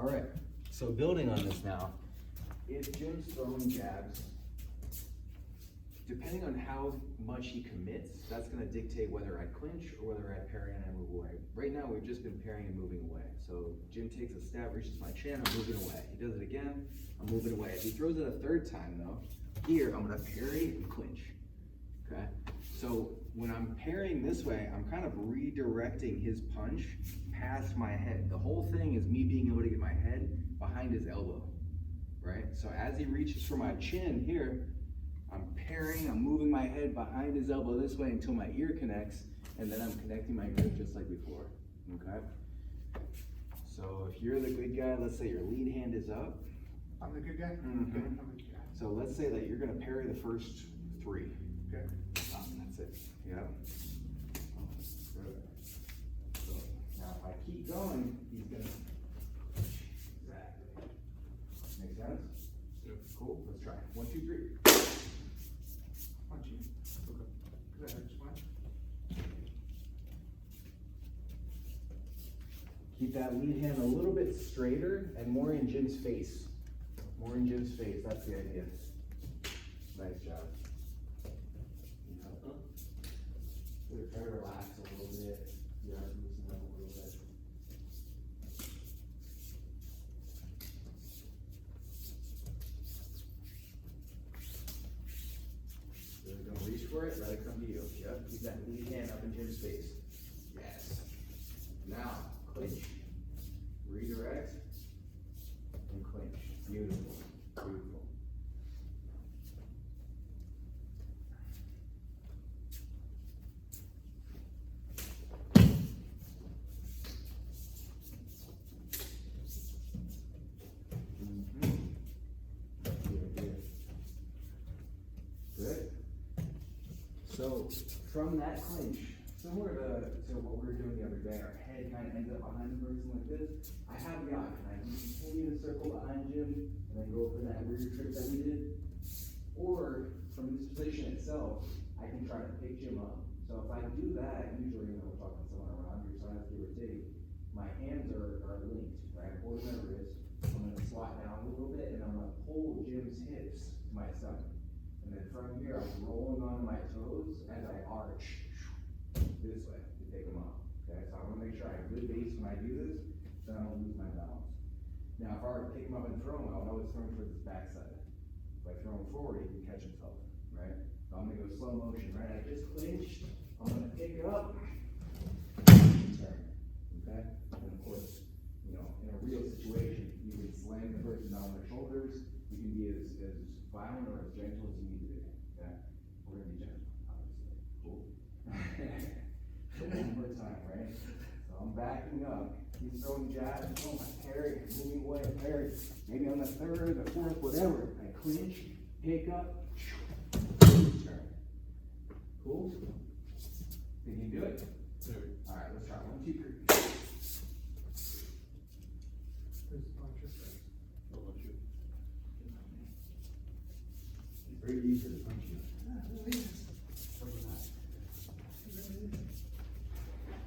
All right, so building on this now, if Jim's throwing jabs, depending on how much he commits, that's gonna dictate whether I clinch or whether I parry and I move away. Right now, we've just been parrying and moving away. So Jim takes a stab, reaches my chin, I'm moving away. He does it again, I'm moving away. If he throws it a third time though, here, I'm gonna parry and clinch, okay? So when I'm parrying this way, I'm kind of redirecting his punch past my head. The whole thing is me being able to get my head behind his elbow, right? So as he reaches for my chin here, I'm parrying, I'm moving my head behind his elbow this way until my ear connects, and then I'm connecting my ear just like before, okay? So if you're the good guy, let's say your lead hand is up. I'm the good guy? Mm-hmm. Okay, I'm the good guy. So let's say that you're gonna parry the first three. Okay. That's it, yeah. Good. So now if I keep going, he's gonna, exactly. Make sense? Yep. Cool, let's try. 1, 2, 3. Punch you. Okay. Does that hurt your spine? Keep that lead hand a little bit straighter and more in Jim's face. More in Jim's face, that's the idea. Nice job. Yeah. Try to relax a little bit. Yeah, loosen up a little bit. Really don't reach for it, let it come to you. Yep, keep that lead hand up in Jim's face. Yes. Now, clinch, redirect, and clinch. Beautiful, beautiful. Good. So from that clinch, similar to what we were doing the other day, our head kind of ends up behind the person like this. I have the option. I can continue to circle behind Jim and then go for that rear trick that we did. Or from this position itself, I can try to pick Jim up. So if I do that, usually, you know, we're talking someone around your size, give or take, my hands are linked, right? Or whatever it is. I'm gonna slot down a little bit and I'm gonna pull Jim's hips to my side. And then from here, I'm rolling onto my toes as I arch this way to pick them up. Okay, so I want to make sure I have good base when I do this, so I don't lose my balance. Now, if I were to pick him up and throw him, I would always throw him towards his backside. If I throw him forward, he can catch himself, right? So I'm gonna go slow motion, right? I just clinched, I'm gonna pick it up, turn, okay? And of course, you know, in a real situation, you can slam the person down their shoulders, you can be as violent or as gentle as you need to be, okay? We're gonna be gentle, obviously. Cool. So one more time, right? So I'm backing up, he's throwing jabs, oh, I parry, moving away, I parry. Maybe on the third, the fourth, whatever, I clinch, pick up, turn. Cool? Can you do it? Sure. All right, let's try 1, 2, 3. Who's the puncher? I'll let you. It's very easy to punch you.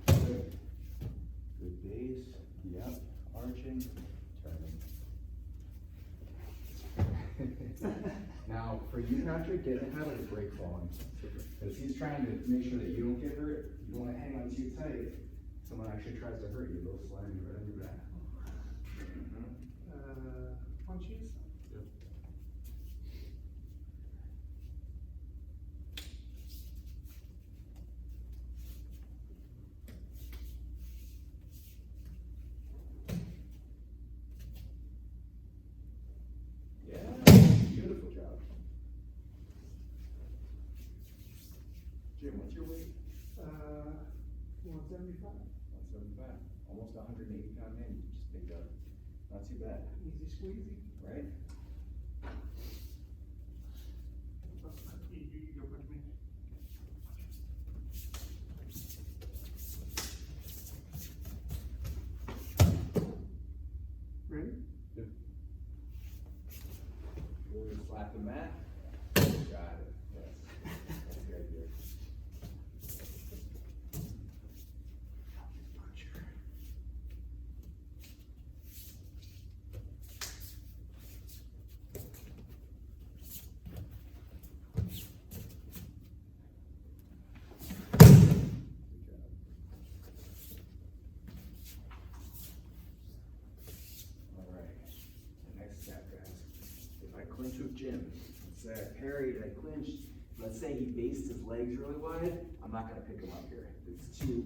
Good. Good base. Yep. Arching. Turning. Now, for you, Patrick, get in the habit of break falling. Because he's trying to make sure that you don't get hurt. You don't want to hang on too tight. Someone actually tries to hurt you, they'll slam you right on your back. Punches? Yep. Yeah, beautiful job. Jim, what's your weight? 175. 175. Almost 180-pound man you just picked up. Not too bad, Easy squeezy. right? You go punch me. Ready? We're gonna slap the mat. Got it. Yes. That's good, good. Puncher. clinch with Jim. Let's say I parried and I clinched. Let's say he based his legs really wide. I'm not gonna pick him up here. It's too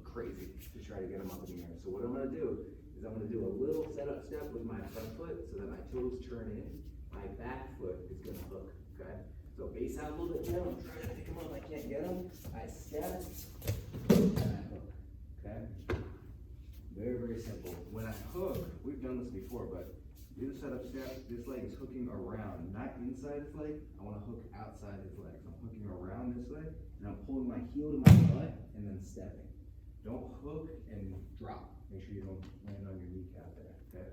crazy to try to get him up in the air. So what I'm gonna do is I'm gonna do a little setup step with my front foot so that my toes turn in. My back foot is gonna hook, okay? So base out a little bit more. I'm trying to pick him up. I can't get him. I step and I hook, okay? Very, very simple. When I hook, we've done this before, but do the setup step. This leg is hooking around, not inside his leg. I want to hook outside his leg. So I'm hooking around this way, and I'm pulling my heel to my butt and then stepping. Don't hook and drop. Make sure you don't land on your kneecap there, okay?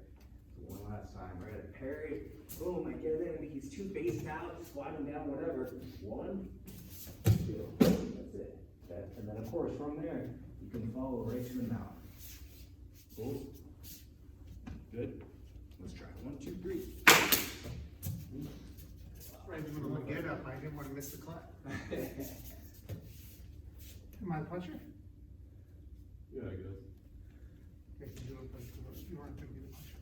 So one last time, right? I parry, boom, I get in. He's too based out, squat him down, whatever. 1, 2, that's it, okay? And then of course, from there, you can follow right to the mount. Cool. Good. Let's try 1, 2, 3. Right in the middle of get up, I didn't want to miss the clap. Am I a puncher? Yeah, I guess. Okay, you don't punch, you aren't gonna be the puncher.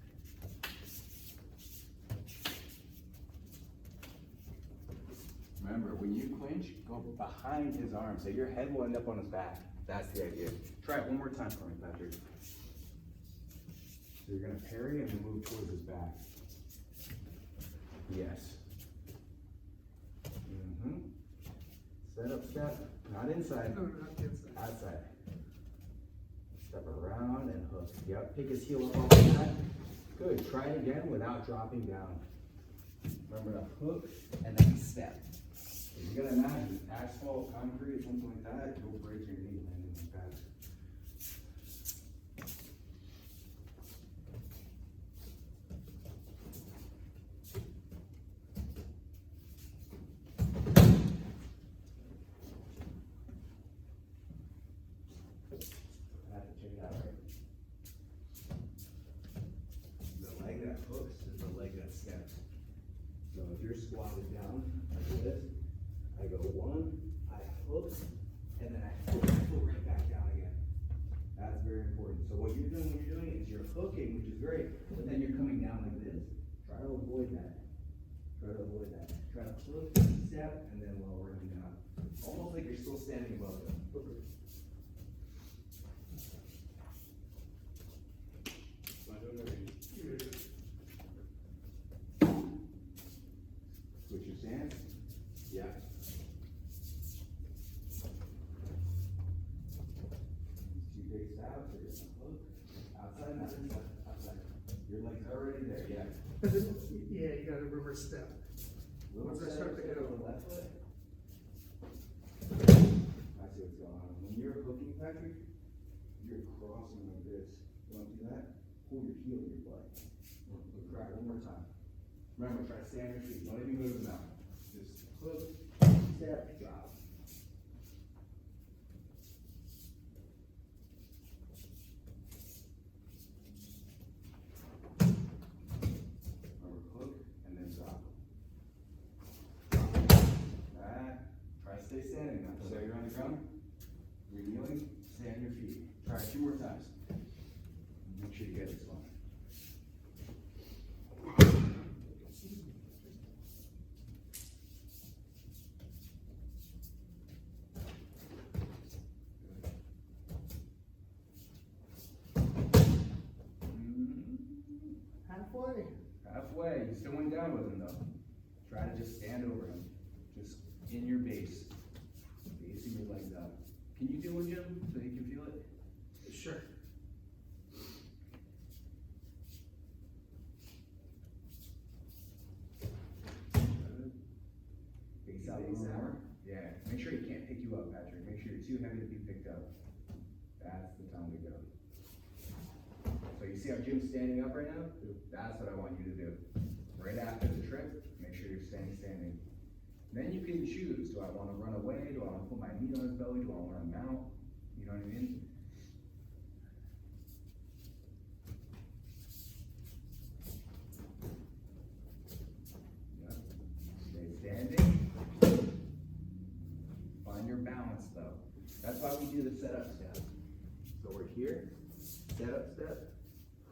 Remember, when you clinch, go behind his arm, so your head will end up on his back. That's the idea. Try it one more time for me, Patrick. So you're gonna parry and then move towards his back. Yes. Set up step, not inside, No, not the inside. outside. Step around and hook. Yep, pick his heel up off the mat. Good, try it again without dropping down. Remember to hook and then step. If you're gonna imagine asphalt, concrete, something like that, you'll break your knee landing like that. I have to check it out, right? The leg that hooks is the leg that steps. So if you're squatted down like this, I go 1, I hook, and then I pull right back down again. That's very important. So what you're doing is you're hooking, which is great, but then you're coming down like this. Try to avoid that. Try to avoid that. Try to hook, step, and then lower him down. Almost like you're still standing above him. Am I doing it? Switch your stance. Yeah. Two big stabs, so you're gonna hook. Outside, not inside, outside. Your leg's already there, yeah. Yeah, you got a reverse step. Little Once I step start to to go. the left foot. I see what's going on. When you're hooking, Patrick, you're crossing like this. You don't do that? Pull your heel to your butt. We'll try it one more time. Remember, try to stay on your feet. Don't even move them out. Just hook, step, drop. Remember, hook and then drop. Try to stay standing now. So you're on the ground, you're kneeling, stay on your feet. Try it 2 more times. Make sure you get this one. Halfway. Halfway, you still went down with him though. Try to just stand over him, just in your base, basing your legs out. Can you do one, Jim, so you can feel it? Sure. Base out a little more. Yeah, make sure he can't pick you up, Patrick. Make sure you're too heavy to be picked up. That's the time to go. So you see how Jim's standing up right now? That's what I want you to do. Right after the trip, make sure you're staying standing. Then you can choose, do I want to run away? Do I want to put my knee on his belly? Do I want to mount? You know what I mean? Yep. Stay standing. Find your balance though. That's why we do the setup step. So we're here, setup step,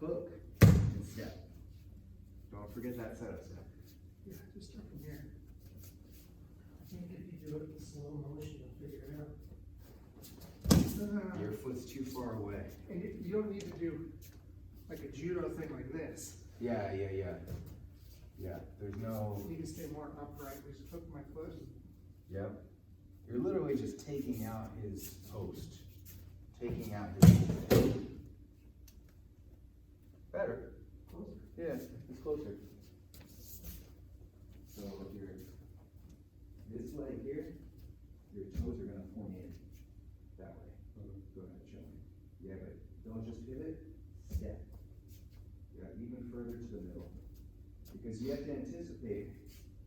hook, and step. Don't forget that setup step. Yeah, just start from here. I think if you do it in slow motion, you'll figure it out. Your foot's too far away. And you don't need to do like a judo thing like this. Yeah, there's no, You can stay more upright, just hook my foot. yep. You're literally just taking out his post. Taking out his. Better. Closer. Yeah, it's closer. So if you're this leg here, your toes are gonna point in that way. Go ahead, show me. Yeah, but don't just pivot, step. Yeah, even further to the middle. Because you have to anticipate,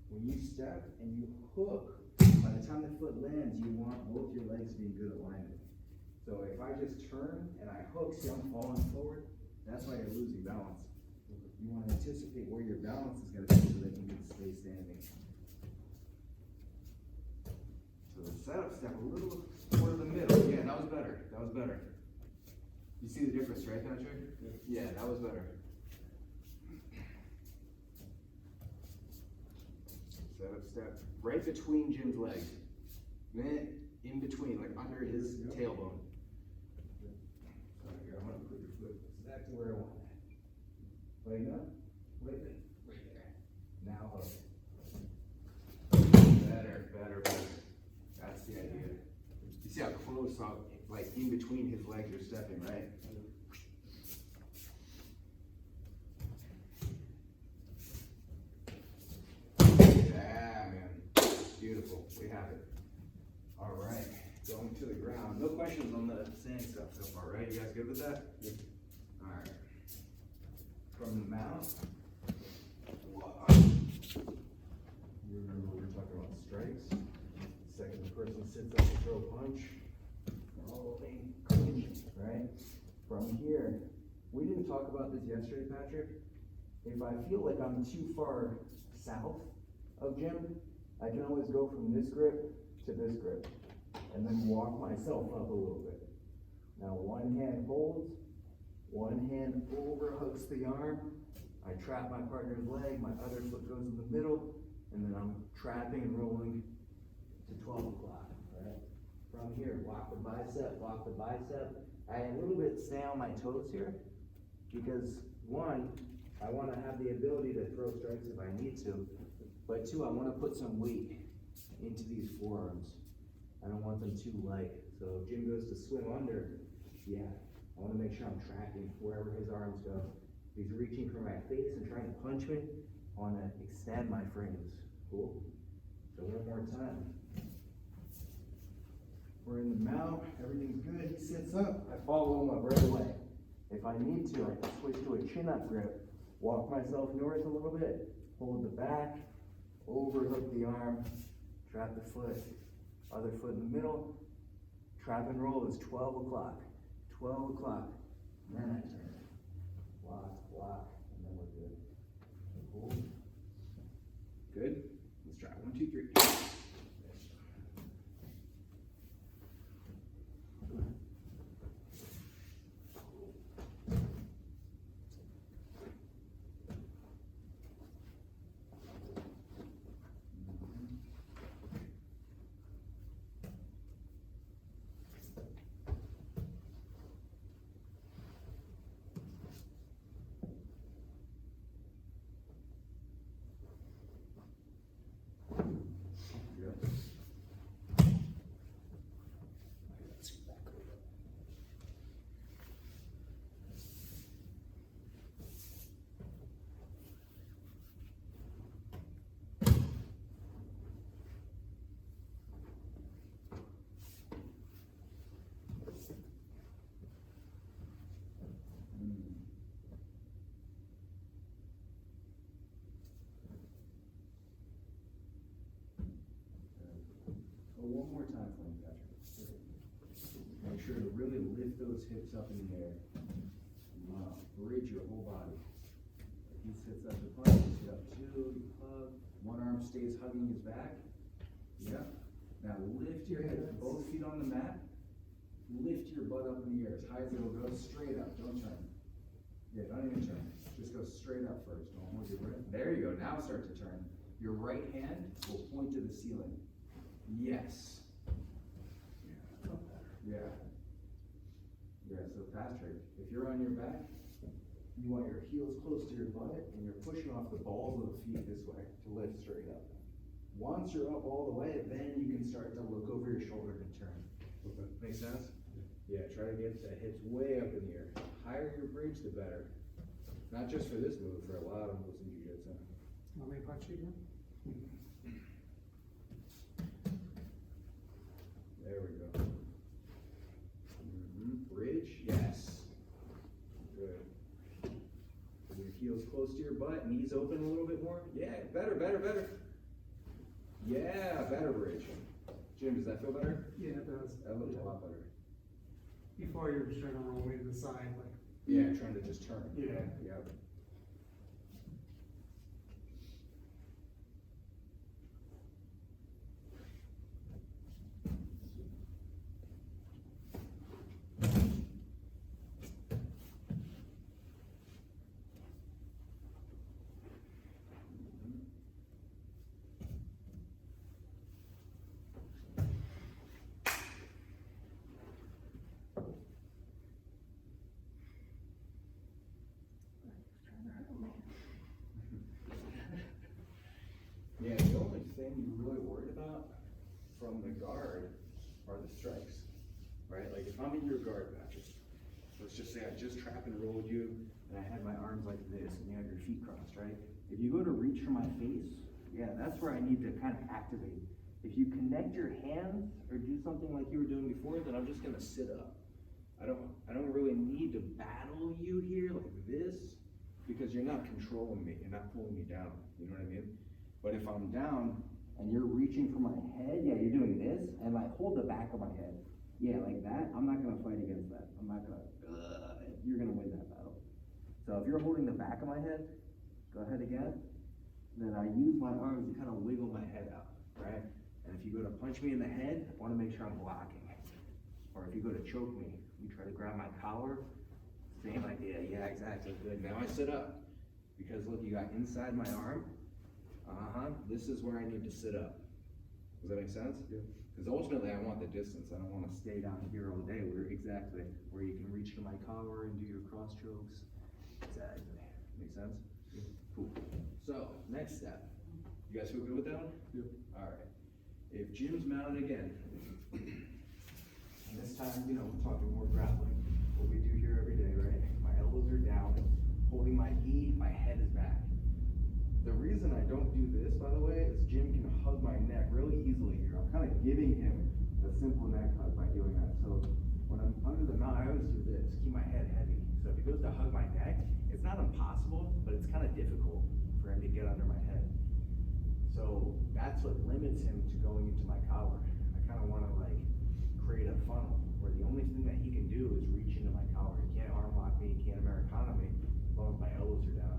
when you step and you hook, by the time the foot lands, you want both your legs to be in good alignment. So if I just turn and I hook, see I'm falling forward, that's why you're losing balance. You want to anticipate where your balance is going to be so that you can stay standing. So the setup step a little toward the middle. Yeah, that was better. That was better. You see the difference, right, Patrick? Yeah, that was better. Setup step right between Jim's legs. Then in between, like under his tailbone. Here, I'm gonna put your foot exactly where I want it. Leg up, leg in, right there. Now hook. Better. That's the idea. You see how close, like in between his legs you're stepping, right? Yeah, man. Beautiful. We have it. All right. Going to the ground. No questions on the sand stuff so far, right? You guys good with that? Yep. All right. From the mount. You remember we were talking about strikes. Second the person sits up to throw a punch. Rolling clinch, right? From here, we didn't talk about this yesterday, Patrick. If I feel like I'm too far south of Jim, I can always go from this grip to this grip and then walk myself up a little bit. Now one hand holds, one hand overhooks the arm. I trap my partner's leg, my other foot goes in the middle, and then I'm trapping and rolling to 12 o'clock, right? From here, lock the bicep. I a little bit stay on my toes here, because one, I wanna have the ability to throw strikes if I need to, but two, I wanna put some weight into these forearms. I don't want them too light. So if Jim goes to swim under, yeah, I wanna make sure I'm tracking wherever his arms go. If he's reaching for my face and trying to punch me, I wanna extend my frames. Cool? So one more time. We're in the mount, everything's good, he sits up, I follow him up right away. If I need to, I can switch to a chin-up grip, walk myself north a little bit, hold the back, overhook the arm, trap the foot, other foot in the middle, trap and roll is 12 o'clock. 12 o'clock, then I turn. Lock, and then we're good. Cool. Good? Let's try, 1, 2, 3. One more time for me, Patrick. Make sure to really lift those hips up in the air. Wow, bridge your whole body. If he sits up to punch, you sit up two, you hug. One arm stays hugging his back. Yeah. Now lift your head, both feet on the mat. Lift your butt up in the air as high as it'll go. Straight up, don't turn. Yeah, don't even turn. Just go straight up first. Don't hold your breath. There you go. Now start to turn. Your right hand will point to the ceiling. Yes. Yeah. Yeah, so Patrick, if you're on your back, you want your heels close to your butt and you're pushing off the balls of the feet this way to lift straight up. Once you're up all the way, then you can start to look over your shoulder and turn. Okay. Make sense? Yeah, try to get the hips way up in the air. The higher your bridge, the better. Not just for this move, for a lot of moves in jiu-jitsu. Want me to punch you again? There we go. Bridge, yes. Good. Bring your heels close to your butt, knees open a little bit more. Yeah, better, better, better. Yeah, better bridge. Jim, does that feel better? Yeah, it does. That looks a lot better. Before you were just trying to roll me to the side, like. Yeah, trying to just turn. Yeah. Yep. Yeah, the only thing you're really worried about from the guard are the strikes, right? Like if I'm in your guard, Patrick, let's just say I just trap and rolled you and I had my arms like this and you have your feet crossed, right? If you go to reach for my face, yeah, that's where I need to kind of activate. If you connect your hands or do something like you were doing before, then I'm just gonna sit up. I don't really need to battle you here like this because you're not controlling me, you're not pulling me down, you know what I mean? But if I'm down and you're reaching for my head, yeah, you're doing this, and like hold the back of my head. Yeah, like that, I'm not gonna fight against that. I'm not gonna, you're gonna win that battle. So if you're holding the back of my head, go ahead again. Then I use my arms to kind of wiggle my head out, right? And if you go to punch me in the head, I wanna make sure I'm blocking. Or if you go to choke me, you try to grab my collar, same idea, yeah, exactly, good. Now I sit up, because look, you got inside my arm, this is where I need to sit up. Does that make sense? Yeah. Because ultimately I want the distance, I don't want to stay down here all day, where you can reach to my collar and do your cross chokes. Exactly, make sense? Yeah. Cool. So, next step, you guys feel good with that one? Yep. All right, if Jim's mounted again, and this time, you know, we're talking more grappling, what we do here every day, right? My elbows are down, holding my gi, my head is back. The reason I don't do this, by the way, is Jim can hug my neck really easily here. I'm kind of giving him a simple neck hug by doing that. So when I'm under the mount, I always do this, keep my head heavy. So if he goes to hug my neck, it's not impossible, but it's kind of difficult for him to get under my head. So that's what limits him to going into my collar. I kind of want to like create a funnel where the only thing that he can do is reach into my collar. He can't arm lock me, he can't Americana me, as long as my elbows are down.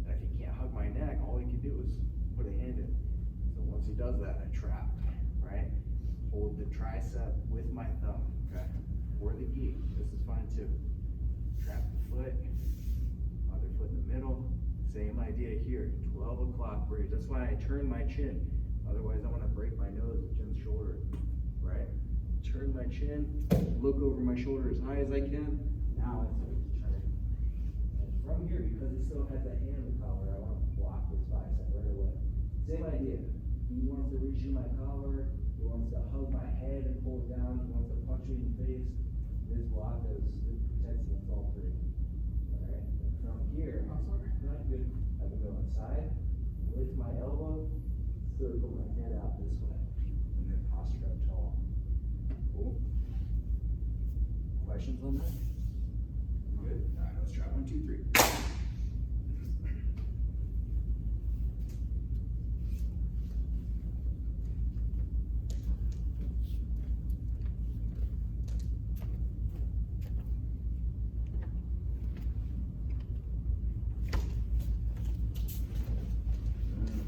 And if he can't hug my neck, all he can do is put a hand in. So once he does that, I trap, right? Hold the tricep with my thumb, okay? Or the gi, this is fine too. Trap the foot, other foot in the middle. Same idea here, 12 o'clock bridge. That's why I turn my chin. Otherwise, I want to break my nose with Jim's shoulder, right? Turn my chin, look over my shoulder as high as I can. Now I start to turn. And from here, because he still has that hand in the collar, I want to block this bicep right away. Same idea. He wants to reach in my collar. He wants to hug my head and pull it down. He wants to punch me in the face. This block is protects against all three. All right. And from here, not good. I can go inside, lift my elbow, circle my head out this way, and then posture up tall. Cool. Questions on that? Good. All right, let's try 1, 2, 3.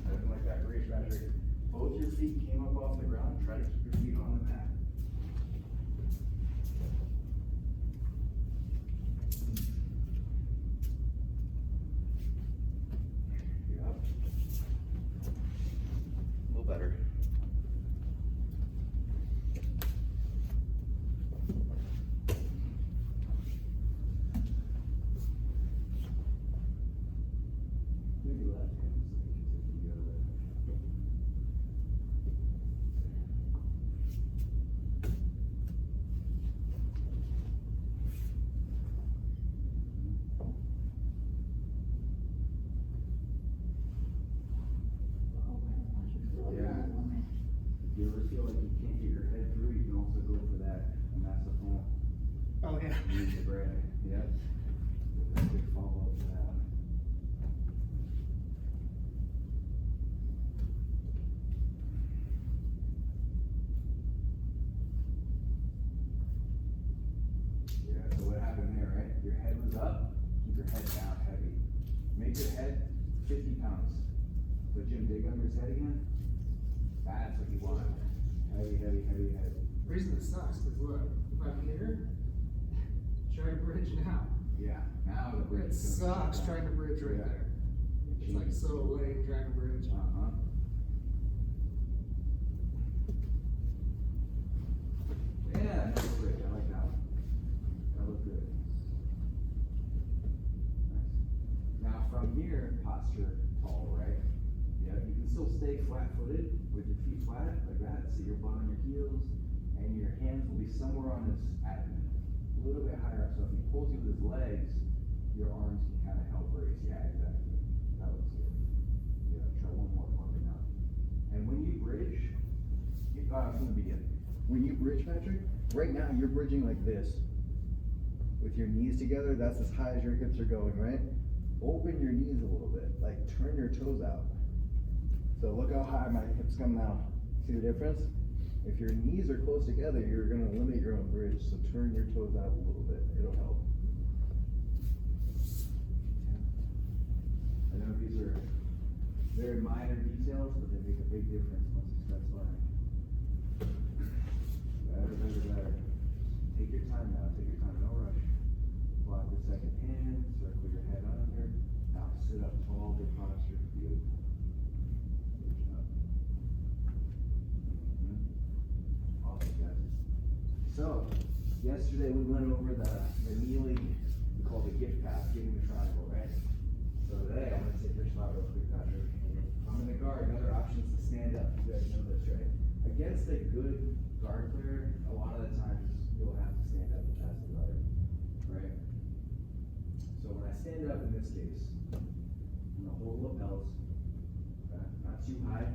I didn't like that reach, Patrick. Both your feet came up off the ground. Try to keep your feet on the mat. Yep. feel like you can't get your head through, you can also go for that massive hole. Oh, yeah. Use the bread, yep. There's a big follow-up to that one. Yeah, so what happened there, right? Your head was up, keep your head down heavy. Make your head 50 pounds. So Jim, dig under his head again. That's what you want. Heavy, heavy, heavy head. The reason it sucks, cause look, if I'm here, try to bridge now. Yeah, now the bridge It is gonna be sucks down. trying to bridge right Yeah. there. It's like so lame trying to bridge. Uh-huh. Yeah, nice bridge, I like that one. That looked good. Nice. Now from here, posture tall, right? Yeah, you can still stay flat-footed with your feet flat, like that, so your butt on your heels, and your hands will be somewhere on his abdomen, a little bit higher up, so if he pulls you with his legs, your arms can kind of help brace, yeah, exactly. That looks good. Yeah, try one more for me now. And when you bridge, from the beginning, when you bridge, Patrick, right now you're bridging like this. With your knees together, that's as high as your hips are going, right? Open your knees a little bit, like turn your toes out. So look how high my hips come now. See the difference? If your knees are close together, you're gonna limit your own bridge, so turn your toes out a little bit, it'll help. I know these are very minor details, but they make a big difference once you start flying. Better, better, better. Take your time now, take your time, no rush. Block the second hand, circle your head under. Now sit up tall, good posture, beautiful. Good job. Awesome, guys. So, yesterday we went over the kneeling, we call it the gift path, giving the triangle, right? So today, I'm gonna take your spot real quick, Patrick. I'm in the guard, another option is to stand up, you guys know this, right? Against a good guard player, a lot of the times, you'll have to stand up to pass the guard, right? So when I stand up in this case, I'm gonna hold lapels, okay? Not too high,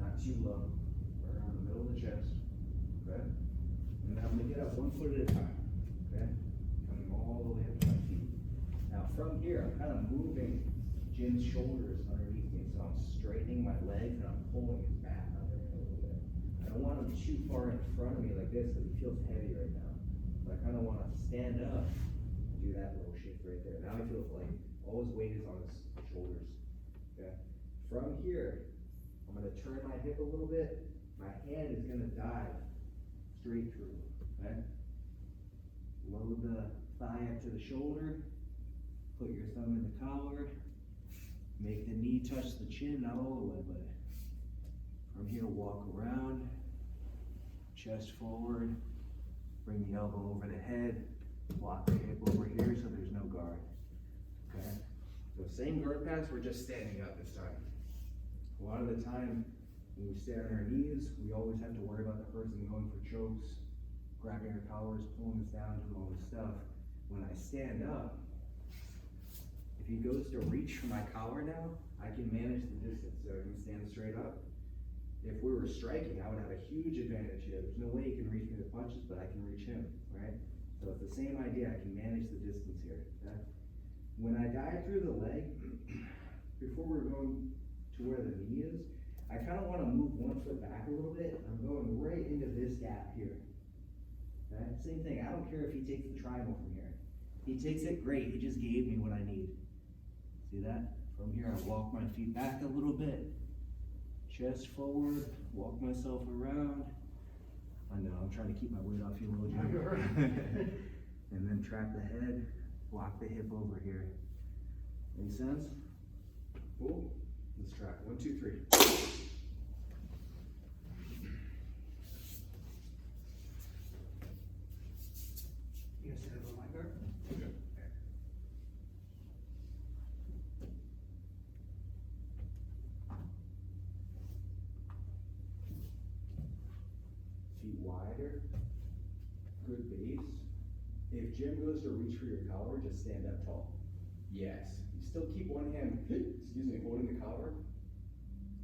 not too low, right around the middle of the chest, okay? And then I'm gonna get up 1 foot at a time, okay? Coming all the way up to my feet. Now from here, I'm kind of moving Jim's shoulders underneath me, so I'm straightening my legs and I'm pulling his back under me a little bit. I don't want him too far in front of me like this because he feels heavy right now. So I kind of want to stand up and do that little shift right there. Now he feels light. All his weight is on his shoulders. Okay. From here, I'm going to turn my hip a little bit. My hand is going to dive straight through. Okay. Load the thigh up to the shoulder. Put your thumb in the collar. Make the knee touch the chin, not all the way, but from here, walk around, chest forward, bring the elbow over the head, block the hip over here so there's no guard, okay? So same guard pass, we're just standing up this time. A lot of the time, when we stand on our knees, we always have to worry about the person going for chokes, grabbing our collars, pulling us down, doing all this stuff. When I stand up, if he goes to reach for my collar now, I can manage the distance, so I can stand straight up. If we were striking, I would have a huge advantage here. There's no way he can reach me with punches, but I can reach him, right? So it's the same idea, I can manage the distance here, okay? When I dive through the leg, before we're going to where the knee is, I kind of want to move 1 foot back a little bit. I'm going right into this gap here, okay? Same thing, I don't care if he takes the triangle from here. He takes it, great, he just gave me what I need. See that? From here, I walk my feet back a little bit, chest forward, walk myself around. I know, I'm trying to keep my weight off you a little bit. And then trap the head, block the hip over here. Make sense? Cool. Let's try it. 1, 2, 3. You gonna stand up on my guard? Okay. Feet wider, good base. If Jim goes to reach for your collar, just stand up tall. Yes, you still keep one hand, holding the collar,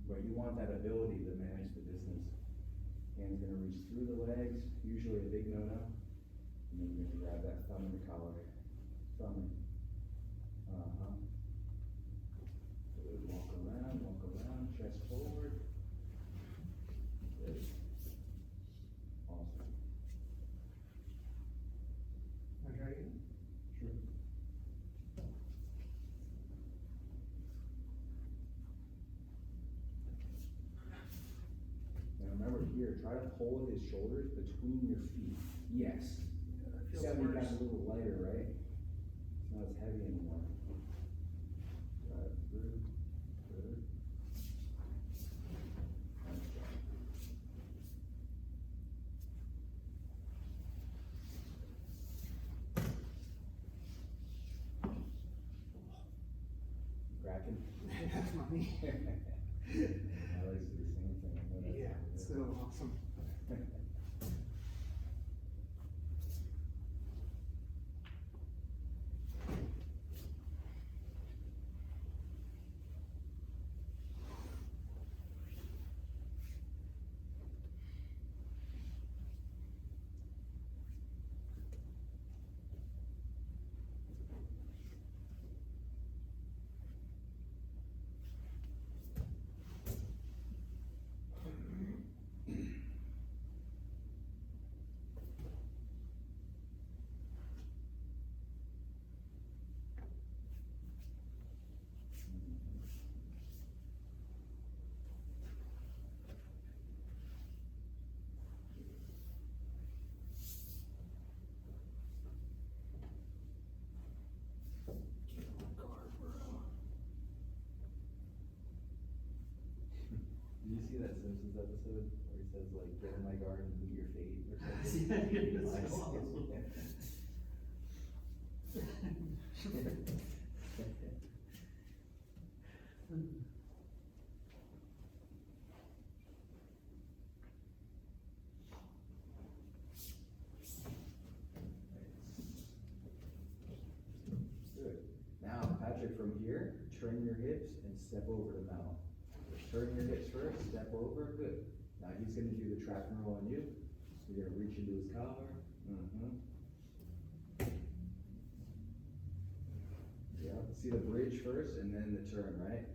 but you want that ability to manage the distance. Hand's gonna reach through the legs, usually a big no-no. And then you're gonna grab that thumb in the collar. Thumb in. Uh-huh. Good, walk around, chest forward. Good. Awesome. Want to try again? Sure. Now remember here, try to pull his shoulders between your feet. Yes. That feels See how he got worse. a little lighter, right? It's not as heavy anymore. Drive through. Good. Nice job. Cracking? That's my knee. I like to do the same thing. I know that's Yeah, how it is. so awesome. Did you see that Simpsons episode where he says like, get in my garden, meet your fate or something? See that? Yeah, He that's lies. so awesome. Good. Now, Patrick, from here, turn your hips and step over to mount. Turn your hips first, step over, good. Now he's gonna do the trap and roll on you. You're gonna reach into his collar. Mm-hmm. Yeah, see the bridge first and then the turn, right?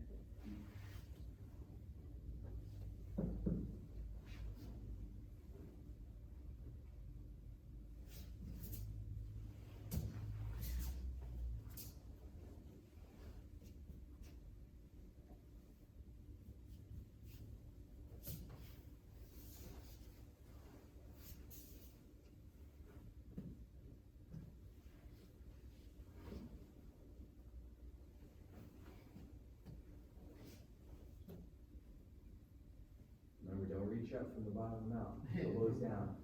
Remember, don't reach up from the bottom of the mount. Elbows down.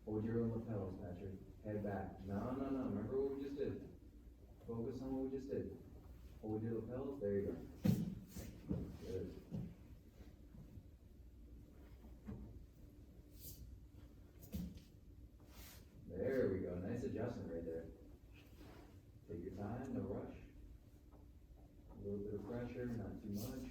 Hold your own lapels, Patrick. Head back. No. Remember what we just did. Focus on what we just did. Hold your lapels. There you go. Good. There we go. Nice adjustment right there. Take your time. No rush. A little bit of pressure, not too much.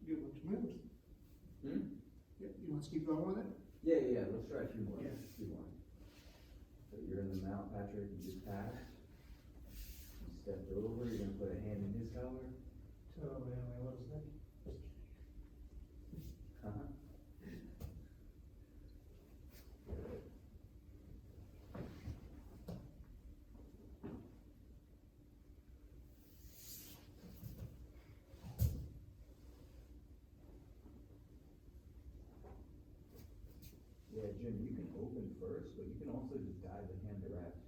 Do a bunch of moves. Hmm? Yep, you want to keep going with it? Yeah. Let's try a few more. Yeah. A few more. So you're in the mount, Patrick. You just passed. You stepped over. You're gonna put a hand in his collar. So, what is that? Uh-huh. Good. Yeah, Jim, you can open first, but you can also just guide the hand direct.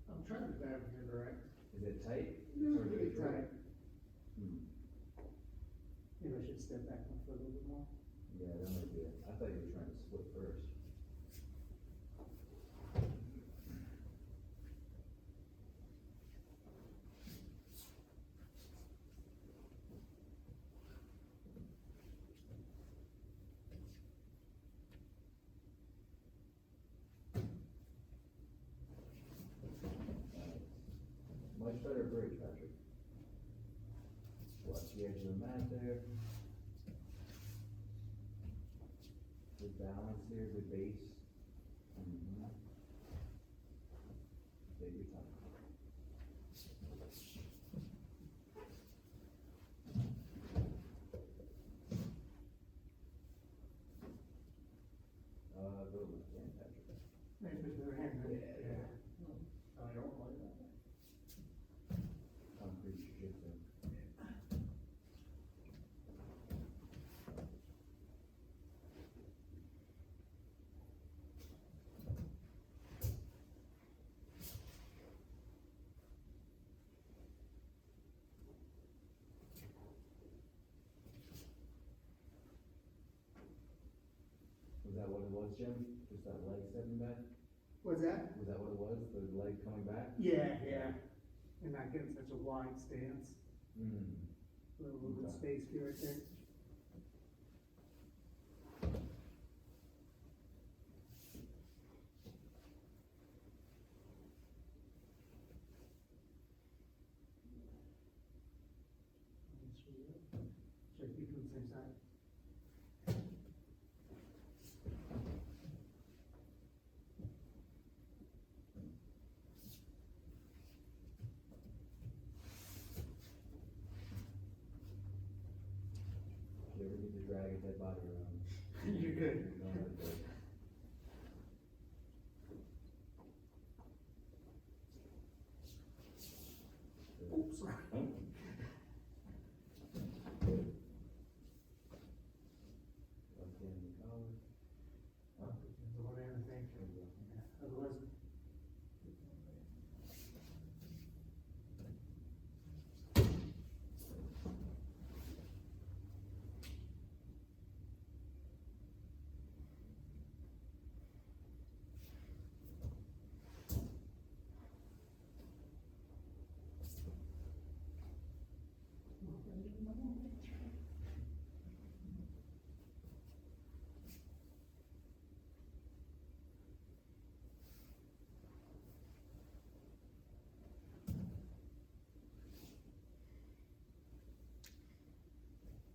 I'm trying to grab here direct. Is it tight? No, Or pretty is it dry? tight. Maybe I should step back my foot a little bit more. Yeah, that might be it. I thought you were trying to split first. Nice. balance here, good base. Mhm. Take your time. Go to left hand, Patrick. Maybe with their hand, Yeah. I don't like that. Concrete jiu-jitsu. Was that what it was, Jim? Just that leg stepping back? What's that? Was that what it was, the leg coming back? Yeah, yeah, and not getting such a wide stance, Hmm. a little bit of space here, I think. Should I keep them the same side? If you ever need to drag a dead body around. You're good. you know how to do it. Oops, sorry. Left hand in the collar. The one hand, I think. Otherwise.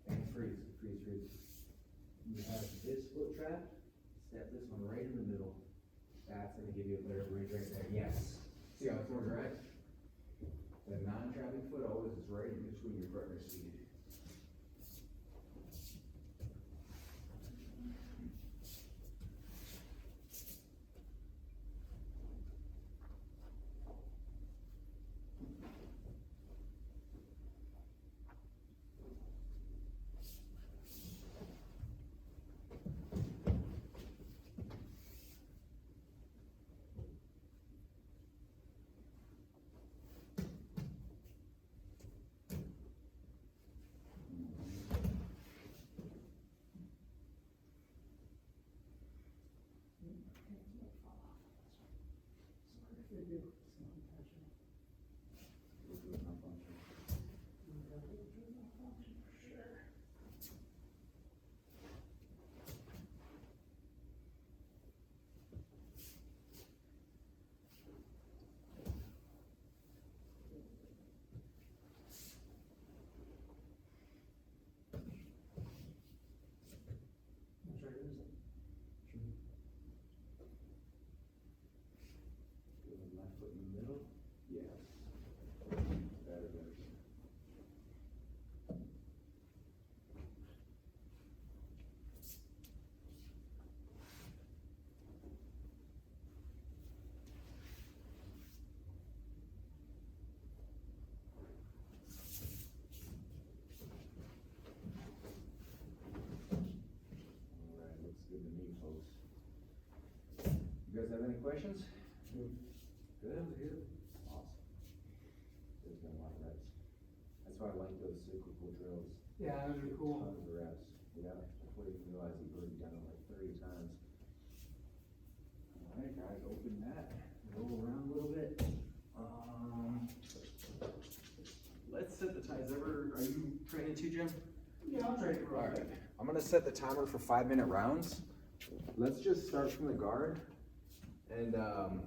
And freeze. You have this foot trap, step this one right in the middle. That's gonna give you a better bridge right there, yes. See how it's more direct? The non-trapping foot always is right in between your partner's feet. I'll try to use it. Good, left foot in the middle, yes. Better. Alright, looks good to me, folks. You guys have any questions? Good? Awesome. There's been a lot of reps. That's why I like those cyclical drills. Yeah, those are cool. Tons of reps, yeah, before you even realize you've already done it like 30 times. Alright, guys, open that, roll around a little bit. Let's set the time, are you training too, Jim? Yeah, I'll try to. Alright, I'm gonna set the timer for 5-minute rounds. Let's just start from the guard. And,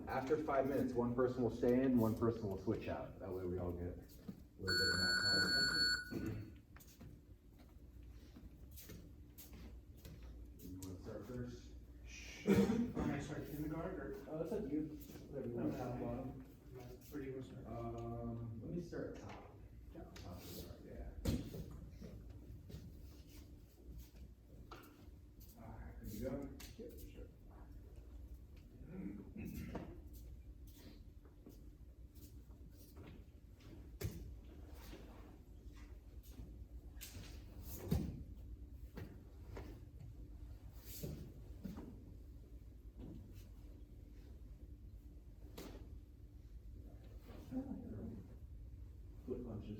after 5 minutes, one person will stay in, one person will switch out. That way we all get a little bit of that time. You wanna start first? show when I start kindergarten, or? Oh, that's up to you. Whatever you want, top, bottom. Where do you want to start? Let me start top. Top. Top of the yard, yeah. Alright, good to go? Yep, sure. Foot punches.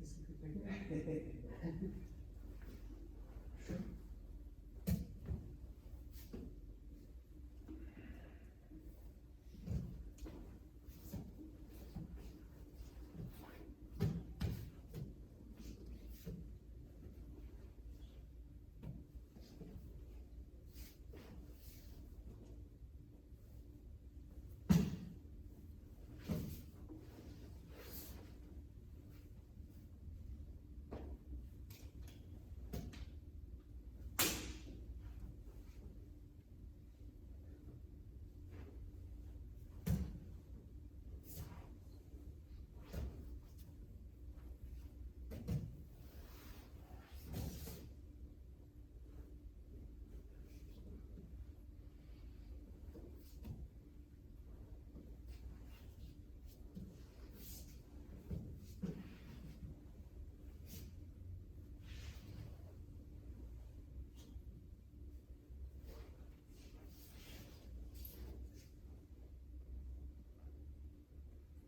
Is this a good thing?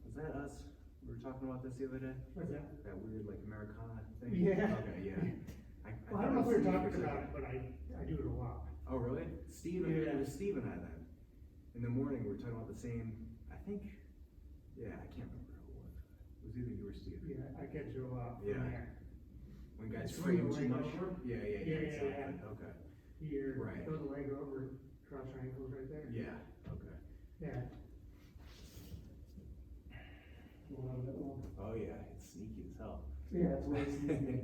Was that us? We were talking about this the other day? What's that? That weird like Americana thing? Yeah. Okay, yeah. Well, I don't know if we were thought talking it was Steve about or it, but I do it a lot. Oh, really? Steve, Yeah. it was Steve and I then. In the morning, we were talking about the same, I think, yeah, I can't remember who it was. It was either you or Steve. Yeah, I get you a lot from Yeah. there. When guys It's frame when the too leg much. over? Yeah, yeah, Yeah, exactly. yeah. Okay. Here, Right. throw the leg over, cross your ankles right there. Yeah, okay. Yeah. A little bit more. Oh, yeah, it's sneaky as hell. Yeah, it's way sneaky.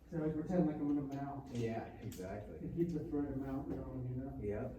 So I pretend like I'm in a mount. Yeah, exactly. It keeps the thread of mount going, you know? Yep.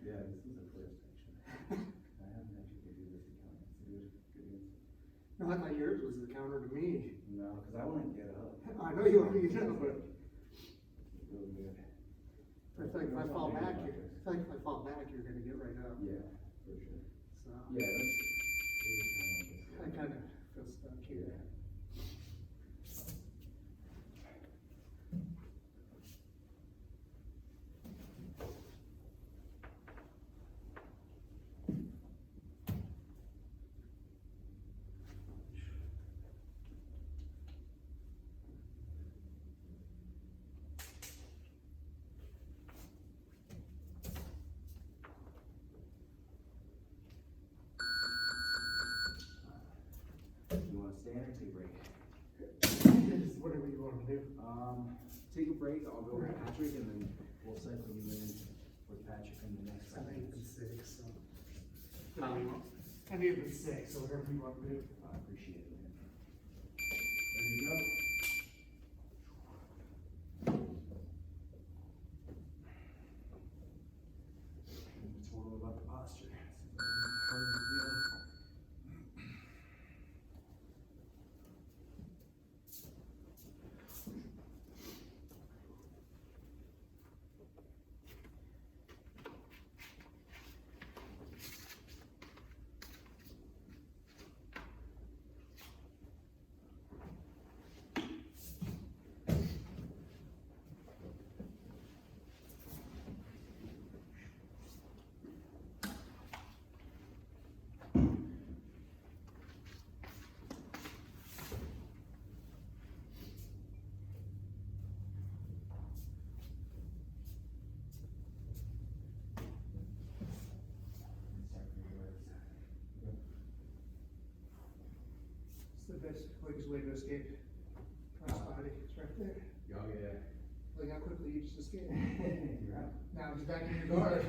Yeah, this is a first, actually. I haven't actually do this account. It's a good answer. No, I thought yours was the counter to me. No, because I want to get up. I know you want to, but Really good. I feel like if I fall back, you're gonna get right up. Yeah, for sure. So, Yeah, I kind of feel stuck here. You want to stand or take a break? It's whatever you want to do. take a break, I'll go with Patrick, and then we'll cycle you in with Patrick in the next I round. think it's 6, so. Um, I think it's 6, so whatever you want to do. I appreciate it, man. There you go. It's more about the posture. Part of the deal. It's the best, quickest way to escape crossbody, it's right there. Oh, yeah. Look how quickly you just escaped. You're out. Now just back in your guard.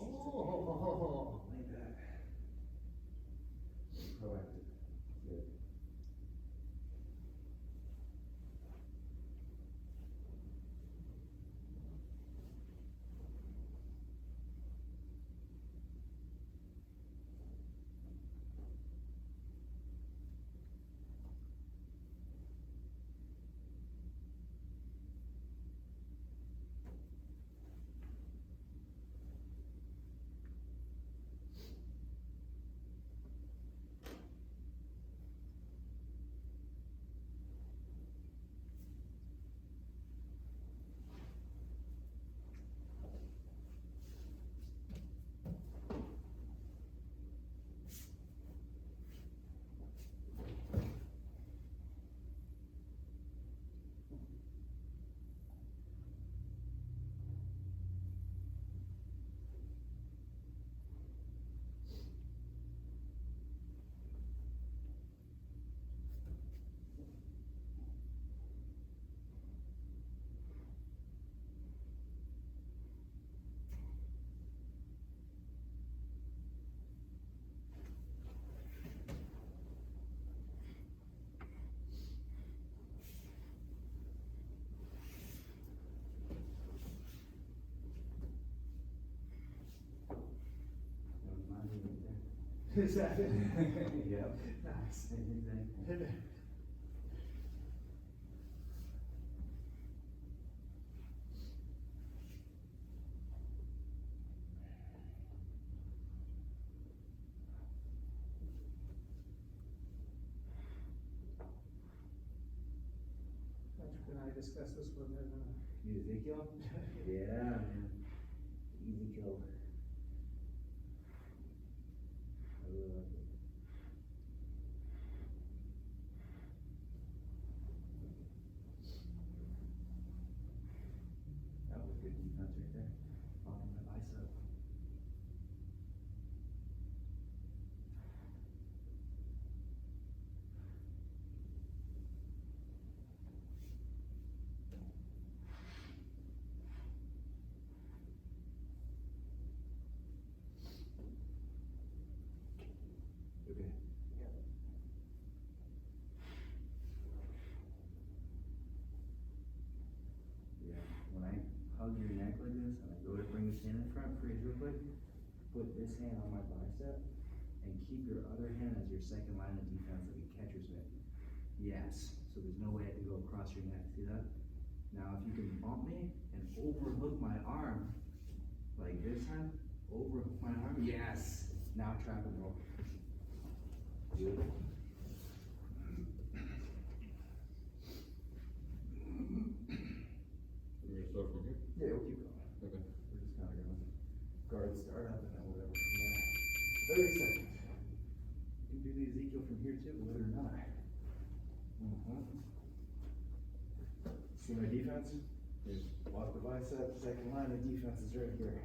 Oh. Like that. Proactive. Good. That was my move right there. Is that it? Yep. Nice. Exactly. Patrick and I discussed this one, and, You Ezekiel? Yeah, man. Easy kill. I really like it. That was good defense right there. On my bicep. Okay. Yeah, when I hug your neck like this, and I go to bring this hand in front, freeze real quick, put this hand on my bicep, and keep your other hand as your second line of defense, like a catcher's mitt. Yes, so there's no way I can go across your neck, see that? Now, if you can bump me and overhook my arm, like this time, overhook my arm, yes! Now trap and roll. Good. We're gonna start from here? Yeah, we'll keep going. Okay. We're just kinda gonna guard start up and then whatever from there. 30 seconds. You can do the Ezekiel from here too, believe it or not. See my defense? Here's lock the bicep, second line of defense is right here.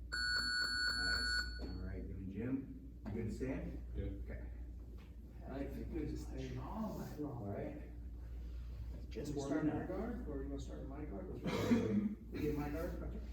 Nice, alright, you and Jim, you good to stand? Yeah. Okay. I like the good to stay all night long. Alright. Just You warming start in up. your guard, or you wanna start in my guard? You get my guard? Okay.